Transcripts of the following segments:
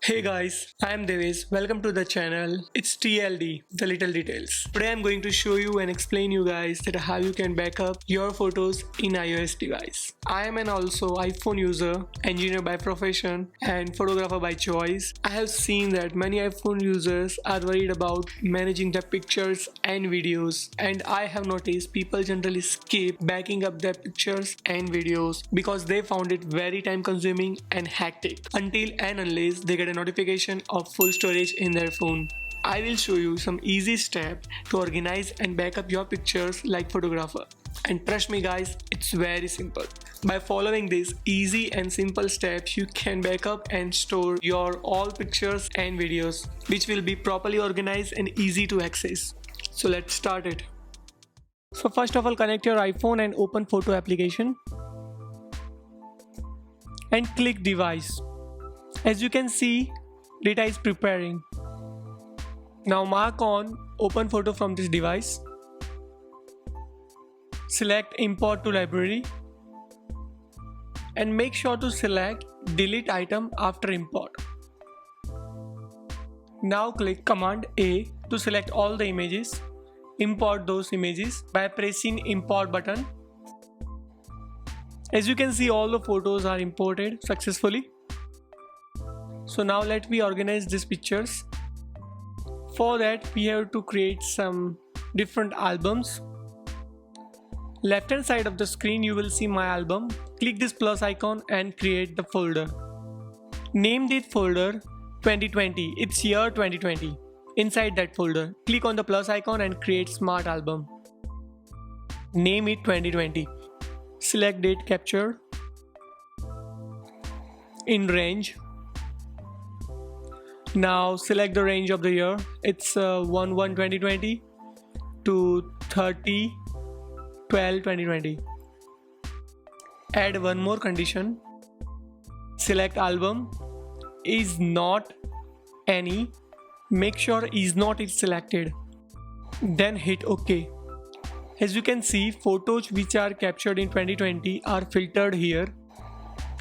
Hey guys, I am Deves. Welcome to the channel. It's TLD, the little details. Today I'm going to show you and explain you guys that how you can back up your photos in iOS device. I am an also iPhone user, engineer by profession and photographer by choice. I have seen that many iPhone users are worried about managing their pictures and videos, and I have noticed people generally skip backing up their pictures and videos because they found it very time consuming and hectic until and unless they get a notification of full storage in their phone. I will show you some easy steps to organize and back up your pictures like photographer. And trust me guys, it's very simple. By following these easy and simple steps, you can back up and store your all pictures and videos, which will be properly organized and easy to access. So let's start it. So first of all, connect your iPhone and open photo application and click device. As you can see, data is preparing. Now mark on open photo from this device. Select import to library and make sure to select delete item after import. Now click Command A to select all the images. Import those images by pressing import button. As you can see, all the photos are imported successfully. So now let me organize these pictures. For that we have to create some different albums. Left hand side of the screen you will see my album. Click this plus icon and create the folder. Name this folder 2020. It's year 2020. Inside that folder, click on the plus icon and create smart album. Name it 2020. Select date capture. In range. Now select the range of the year. It's 1/1/2020 to 30/12/2020. Add one more condition. Select album. Is not any. Make sure is not is selected. Then hit OK. As you can see, photos which are captured in 2020 are filtered here.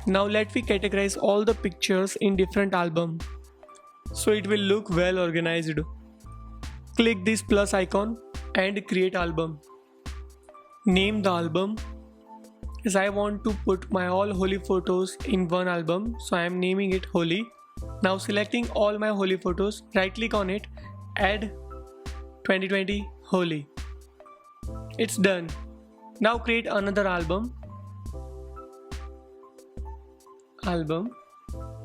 Now let me categorize all the pictures in different albums, so it will look well organized. Click this plus icon and create album. Name the album. As I want to put my all holy photos in one album, so I am naming it holy. Now selecting all my holy photos, right click on it, add 2020 holy. It's done. Now create another album.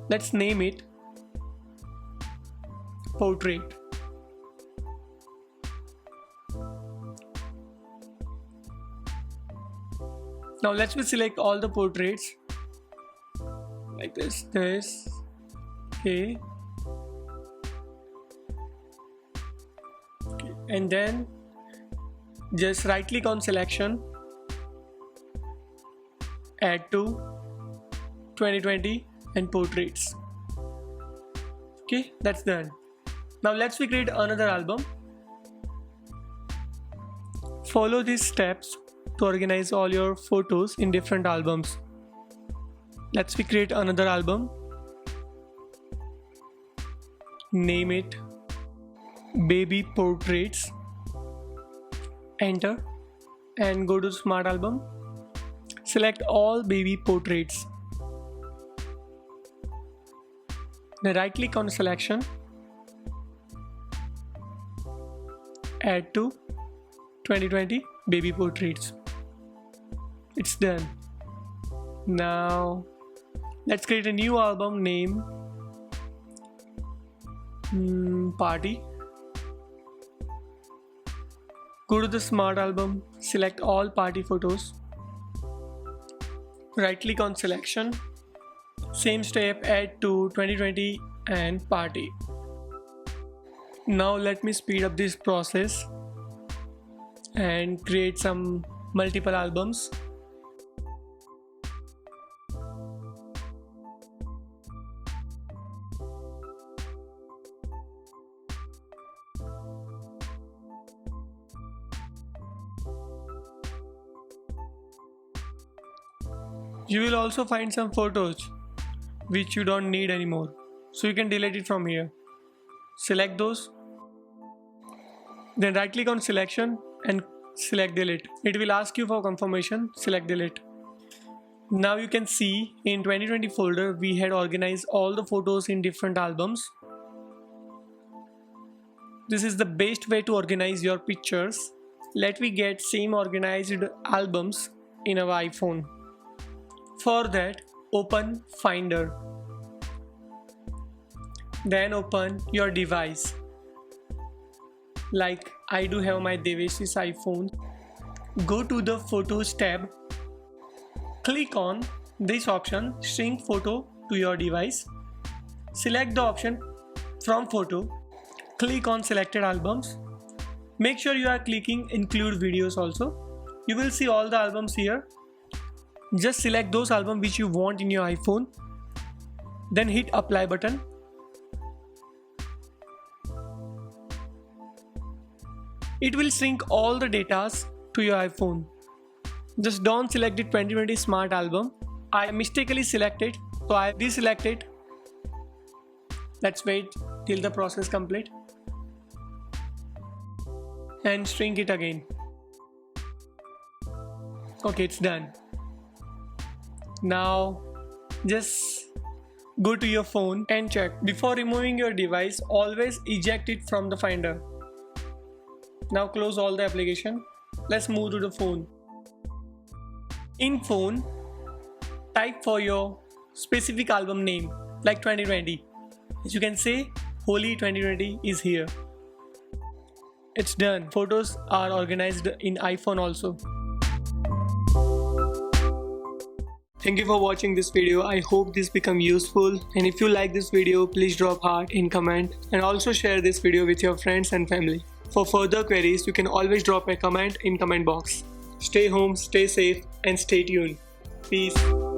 Let's name it portrait. Now let's select all the portraits like this, okay. And then just right click on selection, add to 2020 and portraits. Okay, that's done. Now let's create another album. Follow these steps to organize all your photos in different albums. Let's create another album. Name it baby portraits. Enter and go to smart album. Select all baby portraits. Then right click on selection, add to 2020 baby portraits. It's done. Now let's create a new album name party. Go to the smart album, select all party photos. Right click on selection. Same step, add to 2020 and party. Now let me speed up this process and create some multiple albums. You will also find some photos which you don't need anymore. so you can delete it from here. Select those, then right click on selection and select delete. It will ask you for confirmation. Select delete. Now you can see in 2020 folder we had organized all the photos in different albums. This is the best way to organize your pictures. Let me get same organized albums in our iPhone. For that, open Finder. Then open your device. Like I do have my Devesh's iPhone. Go to the Photos tab. Click on this option, Shrink Photo to your device. Select the option from photo. Click on selected albums. Make sure you are clicking include videos also. You will see all the albums here. Just select those albums which you want in your iPhone. Then hit apply button. It will sync all the datas to your iPhone. Just don't select the 2020 Smart album. I mistakenly selected, so I deselect it. Let's wait till the process complete. And shrink it again. Okay, it's done. Now just go to your phone and check. Before removing your device, always eject it from the Finder. Now close all the application. Let's move to the phone. In phone, type for your specific album name like 2020. As you can see, Holi 2020 is here. It's done. Photos are organized in iPhone also. Thank you for watching this video. I hope this become useful, and if you like this video, please drop heart in comment and also share this video with your friends and family. For further queries, you can always drop a comment in comment box. Stay home, stay safe, and stay tuned. Peace.